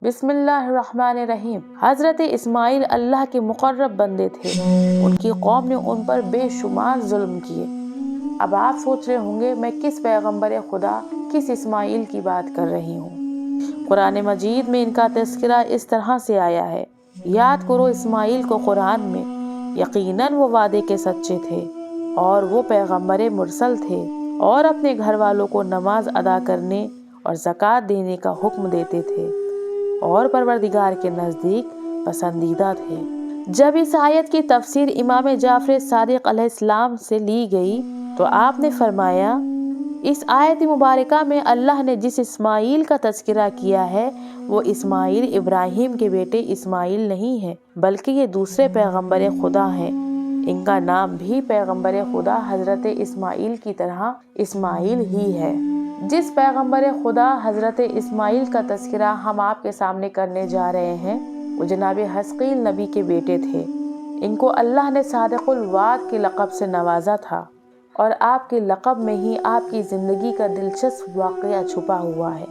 بسم اللہ الرحمن الرحیم۔ حضرت اسماعیل اللہ کے مقرب بندے تھے۔ ان کی قوم نے ان پر بے شمار ظلم کیے۔ اب آپ سوچ رہے ہوں گے میں کس پیغمبر خدا، کس اسماعیل کی بات کر رہی ہوں۔ قرآن مجید میں ان کا تذکرہ اس طرح سے آیا ہے: یاد کرو اسماعیل کو قرآن میں، یقیناً وہ وعدے کے سچے تھے اور وہ پیغمبر مرسل تھے، اور اپنے گھر والوں کو نماز ادا کرنے اور زکوٰۃ دینے کا حکم دیتے تھے، اور پروردگار کے نزدیک پسندیدہ تھے۔ جب اس آیت کی تفسیر امام جعفر صادق علیہ السلام سے لی گئی تو آپ نے فرمایا، اس آیت مبارکہ میں اللہ نے جس اسماعیل کا تذکرہ کیا ہے وہ اسماعیل ابراہیم کے بیٹے اسماعیل نہیں ہے، بلکہ یہ دوسرے پیغمبر خدا ہیں۔ ان کا نام بھی پیغمبر خدا حضرت اسماعیل کی طرح اسماعیل ہی ہے۔ جس پیغمبر خدا حضرت اسماعیل کا تذکرہ ہم آپ کے سامنے کرنے جا رہے ہیں وہ جناب حزقیل نبی کے بیٹے تھے۔ ان کو اللہ نے صادق الوعد کے لقب سے نوازا تھا، اور آپ کے لقب میں ہی آپ کی زندگی کا دلچسپ واقعہ چھپا ہوا ہے۔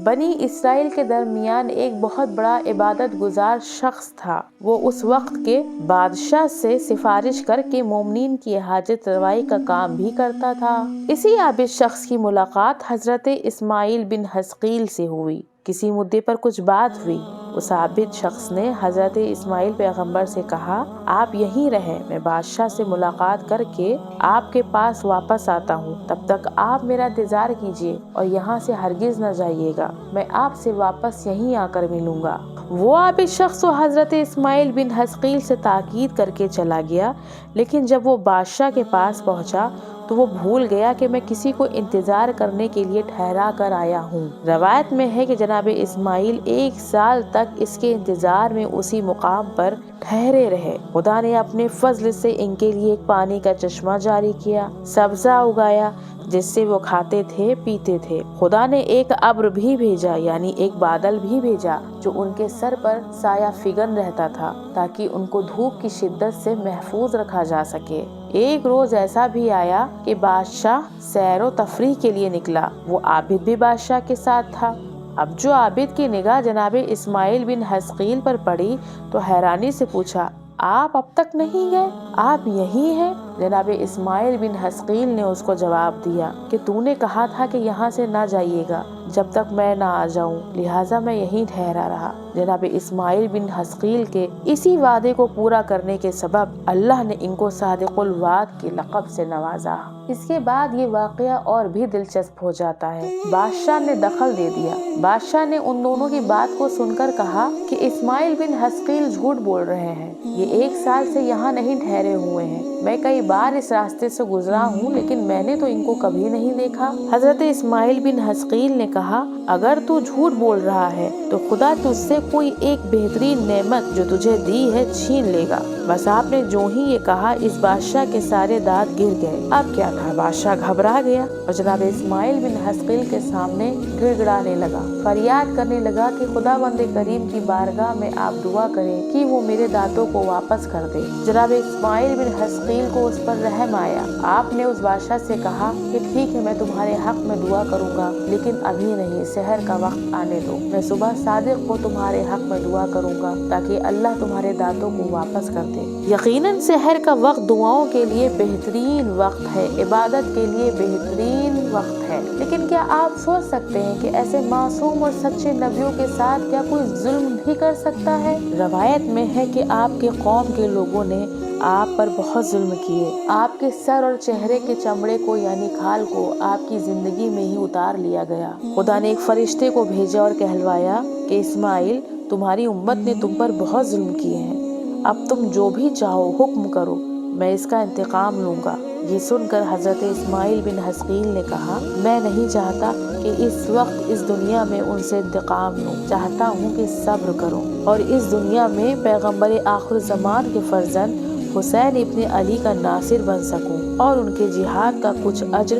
بنی اسرائیل کے درمیان ایک بہت بڑا عبادت گزار شخص تھا۔ وہ اس وقت کے بادشاہ سے سفارش کر کے مومنین کی حاجت روائی کا کام بھی کرتا تھا۔ اسی عابد شخص کی ملاقات حضرت اسماعیل بن حزقیل سے ہوئی۔ کسی مدعے پر کچھ بات ہوئی۔ اس عابد شخص نے حضرت اسماعیل پیغمبر سے کہا، آپ یہیں رہیں، میں بادشاہ سے ملاقات کر کے آپ کے پاس واپس آتا ہوں، تب تک آپ میرا انتظار کیجیے اور یہاں سے ہرگز نہ جائیے گا، میں آپ سے واپس یہیں آ کر ملوں گا۔ وہ عابد شخص حضرت اسماعیل بن حزقیل سے تاکید کر کے چلا گیا، لیکن جب وہ بادشاہ کے پاس پہنچا تو وہ بھول گیا کہ میں کسی کو انتظار کرنے کے لیے ٹھہرا کر آیا ہوں۔ روایت میں ہے کہ جناب اسماعیل 1 سال تک اس کے انتظار میں اسی مقام پر ٹھہرے رہے۔ خدا نے اپنے فضل سے ان کے لیے ایک پانی کا چشمہ جاری کیا، سبزہ اگایا جس سے وہ کھاتے تھے پیتے تھے۔ خدا نے ایک ابر بھی بھیجا، یعنی ایک بادل بھی بھیجا جو ان کے سر پر سایہ فگن رہتا تھا تاکہ ان کو دھوپ کی شدت سے محفوظ رکھا جا سکے۔ ایک روز ایسا بھی آیا کہ بادشاہ سیر و تفریح کے لیے نکلا، وہ عابد بھی بادشاہ کے ساتھ تھا۔ اب جو عابد کی نگاہ جناب اسماعیل بن حزقیل پر پڑی تو حیرانی سے پوچھا، آپ اب تک نہیں گئے؟ آپ یہی ہیں؟ جناب اسماعیل بن حزقیل نے اس کو جواب دیا کہ تو نے کہا تھا کہ یہاں سے نہ جائیے گا جب تک میں نہ آ جاؤں، لہٰذا میں یہیں ٹھہرا رہا۔ جناب اسماعیل بن حزقیل کے اسی وعدے کو پورا کرنے کے سبب اللہ نے ان کو صادق الوعد کے لقب سے نوازا۔ اس کے بعد یہ واقعہ اور بھی دلچسپ ہو جاتا ہے۔ بادشاہ نے دخل دے دیا۔ بادشاہ نے ان دونوں کی بات کو سن کر کہا کہ اسماعیل بن حزقیل جھوٹ بول رہے ہیں، یہ 1 سال سے یہاں نہیں ٹھہرے ہوئے ہیں، میں کئی بار اس راستے سے گزرا ہوں لیکن میں نے تو ان کو کبھی نہیں دیکھا۔ حضرت اسماعیل بن حزقیل نے کہا، اگر تو جھوٹ بول رہا ہے تو خدا تجھ سے کوئی ایک بہترین نعمت جو تجھے دی ہے چھین لے گا۔ بس آپ نے جو ہی یہ کہا اس بادشاہ کے سارے دانت گر گئے۔ اب کیا تھا، بادشاہ گھبرا گیا اور جناب اسماعیل بن حزقیل کے سامنے گڑ گڑانے لگا، فریاد کرنے لگا کہ خدا بند کریم کی بارگاہ میں آپ دعا کریں کہ وہ میرے دانتوں کو واپس کر دے۔ جناب اسماعیل بن حزقیل کو اس پر رحم آیا۔ آپ نے اس بادشاہ سے کہا کہ ٹھیک ہے، میں تمہارے حق میں دعا کروں گا لیکن ابھی نہیں، سحر کا وقت آنے دو، میں صبح صادق کو تمہارے حق میں دعا کروں گا تاکہ اللہ تمہارے دانتوں کو واپس کر دے۔ یقیناً سحر کا وقت دعاؤں کے لیے بہترین وقت ہے، عبادت کے لیے بہترین وقت ہے، لیکن کیا آپ سوچ سکتے ہیں کہ ایسے معصوم اور سچے نبیوں کے ساتھ کیا کوئی ظلم بھی کر سکتا ہے؟ روایت میں ہے کہ آپ کے قوم کے لوگوں نے آپ پر بہت ظلم کیے، آپ کے سر اور چہرے کے چمڑے کو یعنی کھال کو آپ کی زندگی میں ہی اتار لیا گیا۔ خدا نے ایک فرشتے کو بھیجا اور کہلوایا کہ اسماعیل، تمہاری امت نے تم پر بہت ظلم کیے ہیں، اب تم جو بھی چاہو حکم کرو، میں اس کا انتقام لوں گا۔ یہ سن کر حضرت اسماعیل بن حزقیل نے کہا، میں نہیں چاہتا کہ اس وقت اس دنیا میں ان سے انتقام لوں، چاہتا ہوں کہ صبر کروں اور اس دنیا میں پیغمبر آخر زمان کے فرزند حسین ابن علی کا ناصر بن سکوں اور ان کے جہاد کا کچھ اجر